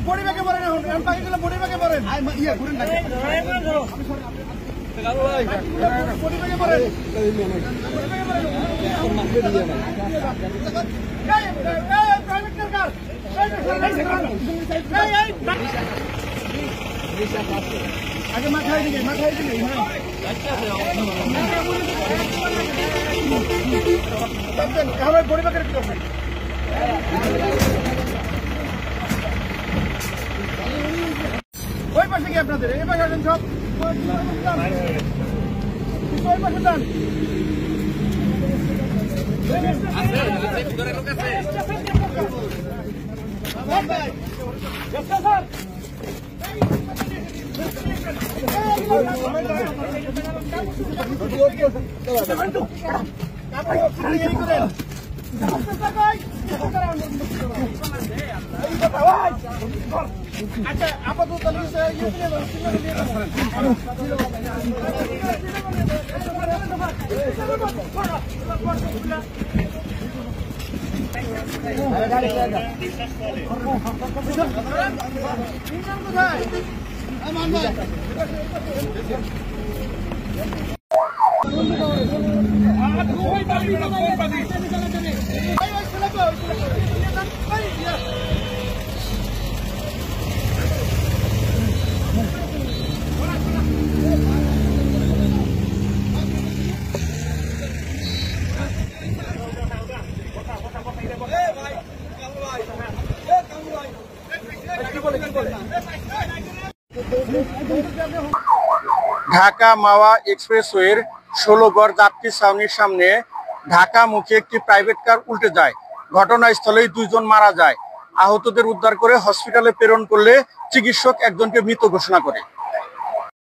Body ব্যাগে পড়েন এখন বাকি গুলো বডি ব্যাগে পড়েন ইয়া ঘুরেন না বডি ব্যাগে পড়েন প্রাইভেট কার আগে মাথায় দিকে আমার বডি ব্যাগের কি করবেন ওই পাশে কি আপনাদের এই পাশে আছেন সব ওই পাশে যান আচ্ছা আপাতত ঢাকা মাওয়া এক্সপ্রেসওয়ের 16 গড় যাত্রী ছাউনির সামনে ঢাকামুখী একটি প্রাইভেট কার উল্টে যায়। ঘটনাস্থলেই 2 জন মারা যায়। আহতদের উদ্ধার করে হসপিটালে প্রেরণ করলে চিকিৎসক একজনকে মৃত ঘোষণা করে।